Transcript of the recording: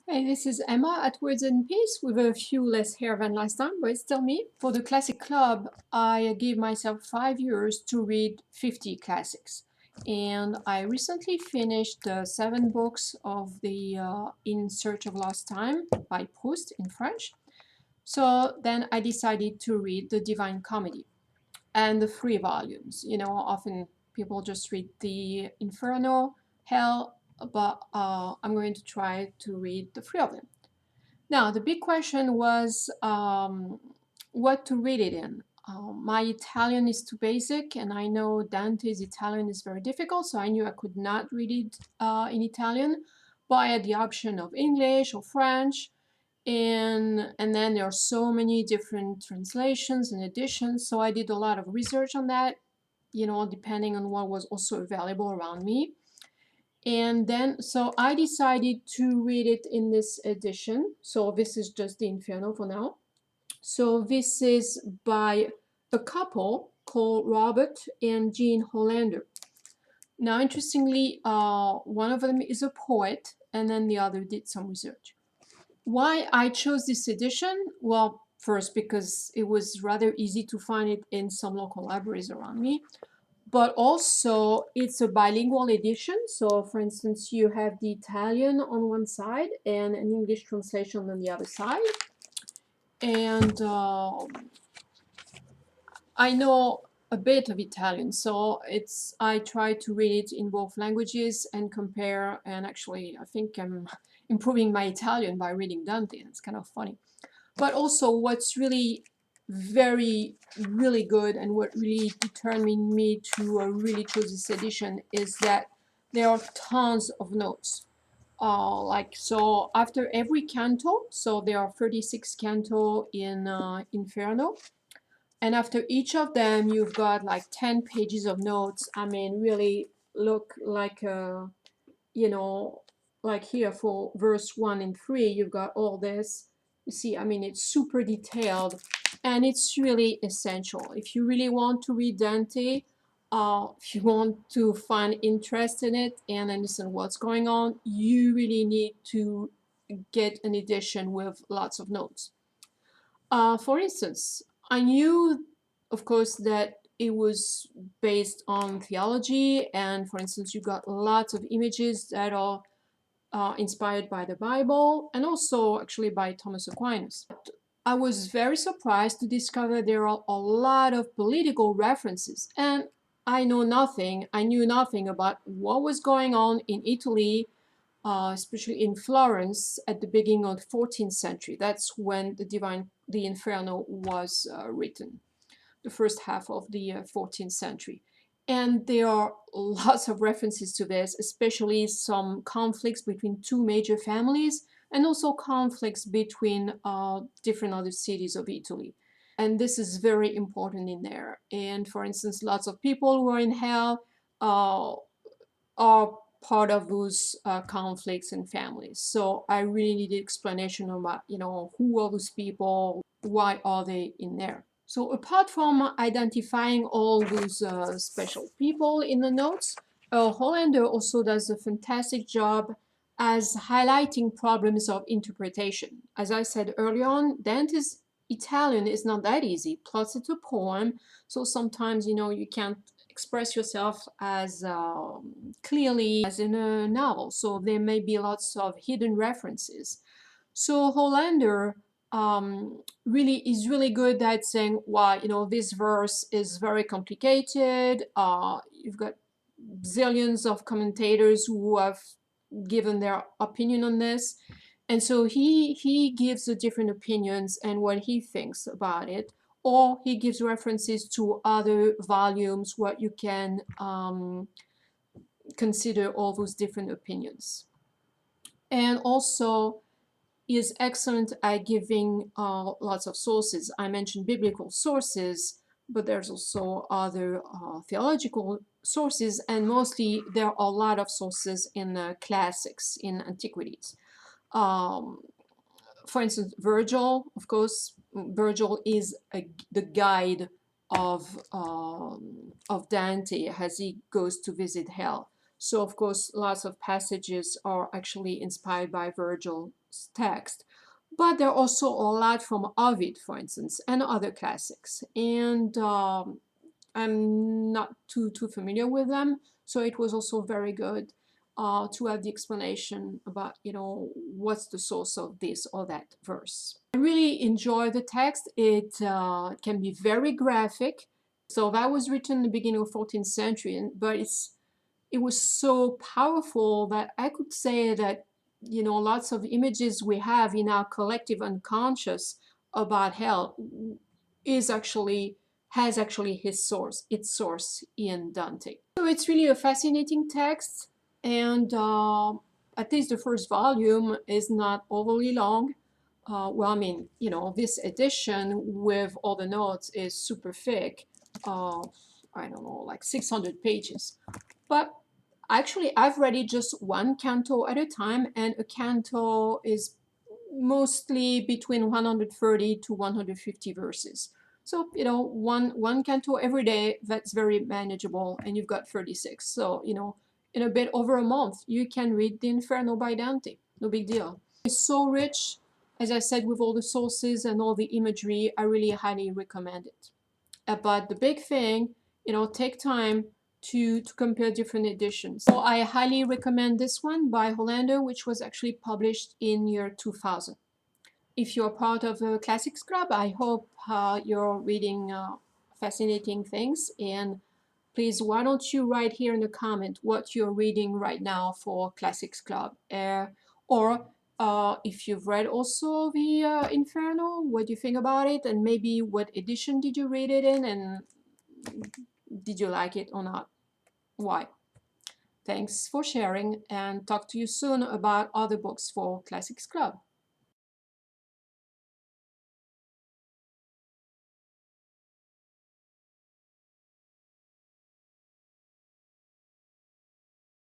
Hey, this is Emma at Words and Peace with a few less hair than last time, but it's still me. For the Classic Club, I gave myself 5 years to read 50 classics. And I recently finished 7 books of the In Search of Lost Time by Proust in French. So then I decided to read the Divine Comedy and the 3 volumes. Often people just read the Inferno, Hell, but I'm going to try to read the 3 of them. Now, the big question was what to read it in. My Italian is too basic, and I know Dante's Italian is very difficult, so I knew I could not read it in Italian. But I had the option of English or French, and then there are so many different translations and editions. So I did a lot of research on that, depending on what was also available around me. And then, so I decided to read it in this edition. So this is just the Inferno for now. So this is by a couple called Robert and Jean Hollander. Now, interestingly, one of them is a poet, and then the other did some research. Why I chose this edition? Well, first, because it was rather easy to find it in some local libraries around me, but also it's a bilingual edition. So, for instance, you have the Italian on one side and an English translation on the other side. And I know a bit of Italian, so I try to read it in both languages and compare. And actually, I think I'm improving my Italian by reading Dante. It's kind of funny. But also, what's really really good and what really determined me to really choose this edition is that there are tons of notes. So after every canto, so there are 36 canto in Inferno, and after each of them, you've got like 10 pages of notes. I mean, really look like you know, like here for verse 1 and 3, you've got all this. You see, I mean, it's super detailed and it's really essential. If you really want to read Dante, if you want to find interest in it and understand what's going on, you really need to get an edition with lots of notes. For instance, I knew, of course, that it was based on theology, and for instance, you got lots of images that are inspired by the Bible and also actually by Thomas Aquinas. I was very surprised to discover there are a lot of political references, and I knew nothing about what was going on in Italy, especially in Florence at the beginning of the 14th century. That's when the Inferno was written, the first half of the 14th century. And there are lots of references to this, especially some conflicts between two major families and also conflicts between different other cities of Italy. And this is very important in there. And for instance, lots of people who are in hell are part of those conflicts and families. So I really needed explanation about, who are those people, why are they in there. So apart from identifying all those special people in the notes, Hollander also does a fantastic job as highlighting problems of interpretation. As I said earlier on, Dante's Italian is not that easy. Plus, it's a poem, so sometimes you can't express yourself as clearly as in a novel. So there may be lots of hidden references. So Hollander really is really good at saying, well, this verse is very complicated. You've got zillions of commentators who have given their opinion on this. And so he gives the different opinions and what he thinks about it, or he gives references to other volumes where you can consider all those different opinions. And also is excellent at giving lots of sources. I mentioned biblical sources, but there's also other theological sources, and mostly there are a lot of sources in the classics, in antiquities. Um, for instance, Virgil, of course, Virgil is the guide of Dante as he goes to visit hell. So of course, lots of passages are actually inspired by Virgil's text, but there are also a lot from Ovid, for instance, and other classics. And I'm not too familiar with them, so it was also very good to have the explanation about, what's the source of this or that verse. I really enjoy the text. It can be very graphic. So that was written in the beginning of 14th century, but it was so powerful that I could say that, lots of images we have in our collective unconscious about hell is actually has actually its source in Dante. So it's really a fascinating text, and at least the first volume is not overly long. Well, I mean, this edition with all the notes is super thick. I don't know, like 600 pages. But actually, I've read it just one canto at a time, and a canto is mostly between 130 to 150 verses. So, one canto every day, that's very manageable, and you've got 36. So, in a bit over a month, you can read the Inferno by Dante. No big deal. It's so rich, as I said, with all the sources and all the imagery. I really highly recommend it. But the big thing, take time to compare different editions. So I highly recommend this one by Hollander, which was actually published in year 2000. If you're part of a classics club, I hope you're reading fascinating things. And please, why don't you write here in the comment what you're reading right now for classics club, or if you've read also the Inferno, what do you think about it, and maybe what edition did you read it in, and did you like it or not? Why? Thanks for sharing, and talk to you soon about other books for Classics Club.